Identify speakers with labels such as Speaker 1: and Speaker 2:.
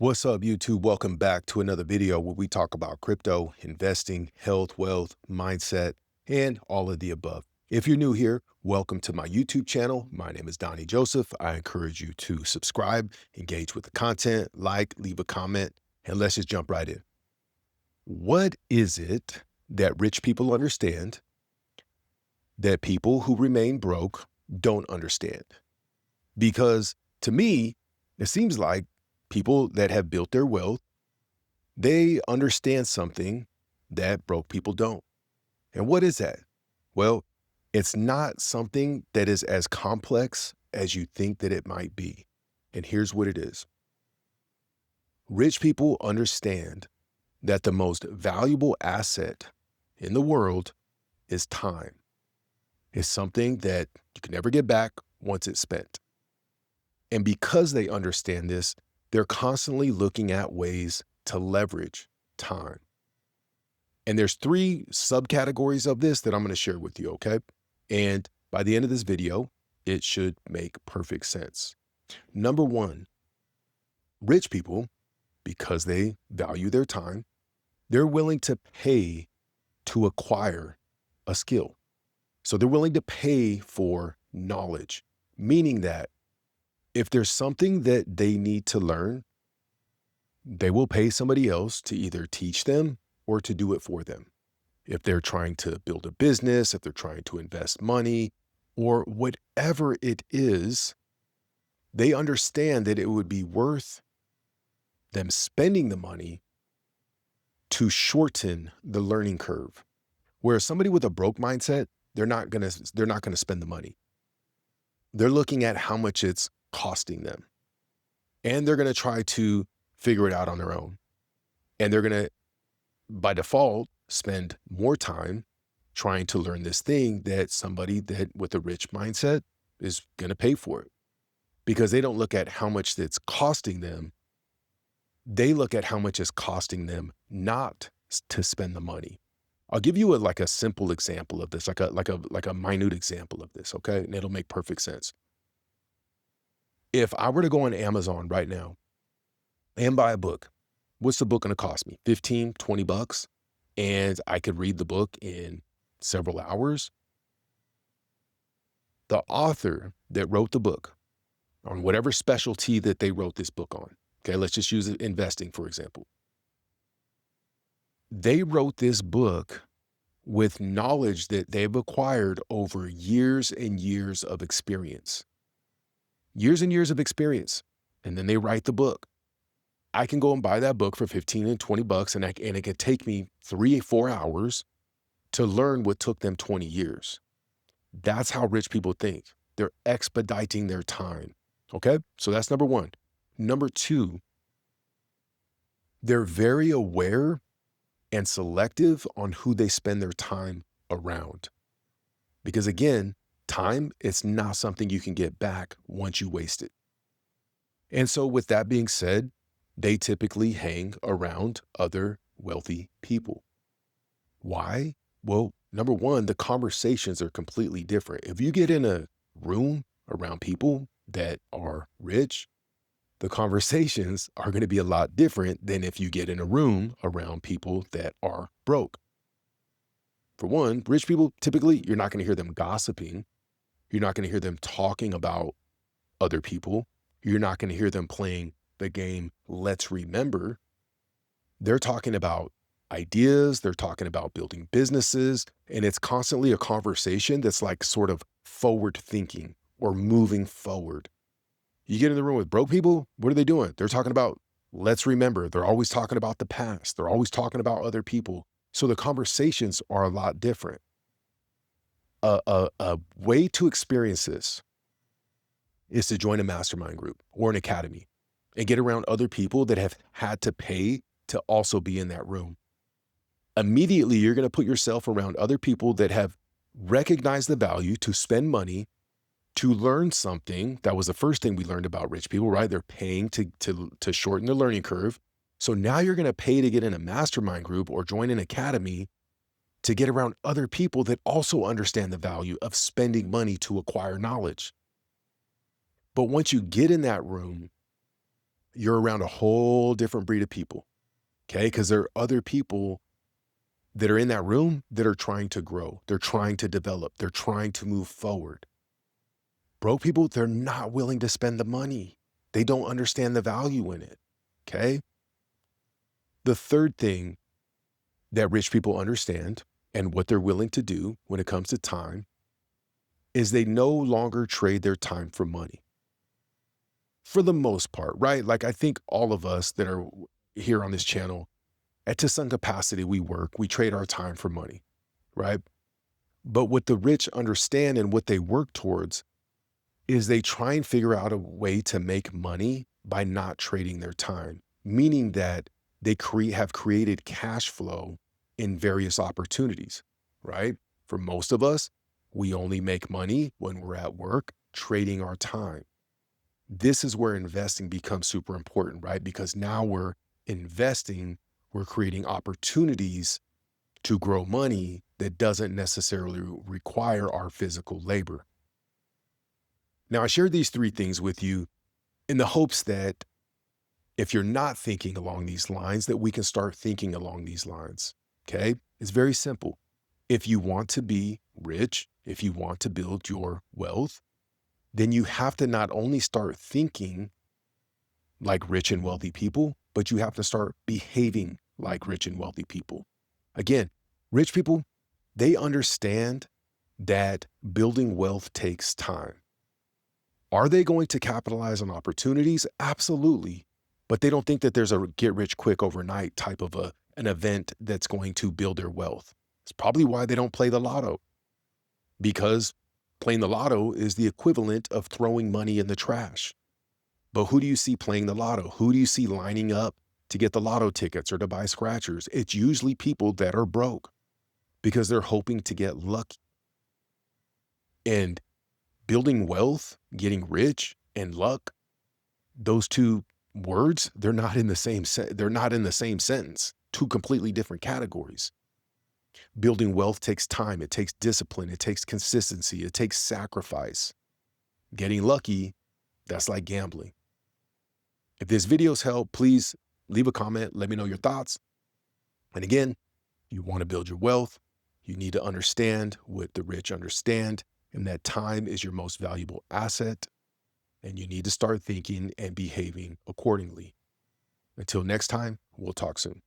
Speaker 1: What's up, YouTube? Welcome back to another video where we talk about crypto, investing, health, wealth, mindset, and all of the above. If you're new here, welcome to my YouTube channel. My name is Donnie Joseph. I encourage you to subscribe, engage with the content, like, leave a comment, and let's just jump right in. What is it that rich people understand that people who remain broke don't understand? Because to me, it seems like people that have built their wealth, they understand something that broke people don't. And what is that? Well, it's not something that is as complex as you think that it might be. And here's what it is. Rich people understand that the most valuable asset in the world is time. It's something that you can never get back once it's spent. And because they understand this, they're constantly looking at ways to leverage time. And there's three subcategories of this that I'm going to share with you, okay? And by the end of this video, it should make perfect sense. Number one, rich people, because they value their time, they're willing to pay to acquire a skill. So they're willing to pay for knowledge, meaning that if there's something that they need to learn, they will pay somebody else to either teach them or to do it for them. If they're trying to build a business, if they're trying to invest money, or whatever it is, they understand that it would be worth them spending the money to shorten the learning curve. Whereas somebody with a broke mindset, they're not gonna spend the money. They're looking at how much it's costing them. And they're going to try to figure it out on their own. And they're going to, by default, spend more time trying to learn this thing that somebody that with a rich mindset is going to pay for it. Because they don't look at how much it's costing them. They look at how much it's costing them not to spend the money. I'll give you a simple example of this, like a minute example of this, okay? And it'll make perfect sense. If I were to go on Amazon right now and buy a book, what's the book going to cost me? 15, 20 bucks. And I could read the book in several hours. The author that wrote the book on whatever specialty that they wrote this book on, okay, let's just use investing, for example. They wrote this book with knowledge that they've acquired over years and years of experience. Years and years of experience. And then they write the book. I can go and buy that book for 15 and 20 bucks and it could take me 3 or 4 hours to learn what took them 20 years. That's how rich people think. They're expediting their time. Okay? So that's number one. Number two, they're very aware and selective on who they spend their time around. Because again, time, it's not something you can get back once you waste it. And so with that being said, they typically hang around other wealthy people. Why? Well, number one, the conversations are completely different. If you get in a room around people that are rich, the conversations are going to be a lot different than if you get in a room around people that are broke. For one, rich people, typically, you're not going to hear them gossiping. You're not going to hear them talking about other people. You're not going to hear them playing the game Let's Remember. They're talking about ideas. They're talking about building businesses. And it's constantly a conversation that's like sort of forward thinking or moving forward. You get in the room with broke people, what are they doing? They're talking about let's remember. They're always talking about the past. They're always talking about other people. So the conversations are a lot different. A way to experience this is to join a mastermind group or an academy and get around other people that have had to pay to also be in that room. Immediately, you're going to put yourself around other people that have recognized the value to spend money to learn something. That was the first thing we learned about rich people, right? They're paying to shorten the learning curve. So now you're going to pay to get in a mastermind group or join an academy to get around other people that also understand the value of spending money to acquire knowledge. But once you get in that room, you're around a whole different breed of people. Okay. Because there are other people that are in that room that are trying to grow. They're trying to develop. They're trying to move forward. Broke people, they're not willing to spend the money. They don't understand the value in it. Okay. The third thing that rich people understand and what they're willing to do when it comes to time is they no longer trade their time for money for the most part, right? Like I think all of us that are here on this channel, to some capacity, we trade our time for money, right? But what the rich understand and what they work towards is they try and figure out a way to make money by not trading their time, meaning that have created cash flow in various opportunities, right? For most of us, we only make money when we're at work trading our time. This is where investing becomes super important, right? Because now we're investing, we're creating opportunities to grow money that doesn't necessarily require our physical labor. Now, I shared these three things with you in the hopes that if you're not thinking along these lines, that we can start thinking along these lines. Okay. It's very simple. If you want to be rich, if you want to build your wealth, then you have to not only start thinking like rich and wealthy people, but you have to start behaving like rich and wealthy people. Again, rich people, they understand that building wealth takes time. Are they going to capitalize on opportunities? Absolutely. But they don't think that there's a get rich quick overnight type of an event that's going to build their wealth. It's probably why they don't play the lotto, because playing the lotto is the equivalent of throwing money in the trash. But who do you see playing the lotto? Who do you see lining up to get the lotto tickets or to buy scratchers? It's usually people that are broke because they're hoping to get lucky. And building wealth, getting rich, and luck, those two words, they're not in the same sentence. Two completely different categories. Building wealth takes time, it takes discipline, it takes consistency, it takes sacrifice. Getting lucky, that's like gambling. If this video's helped, please leave a comment, let me know your thoughts. And again, you want to build your wealth, you need to understand what the rich understand, and that time is your most valuable asset. And you need to start thinking and behaving accordingly. Until next time, we'll talk soon.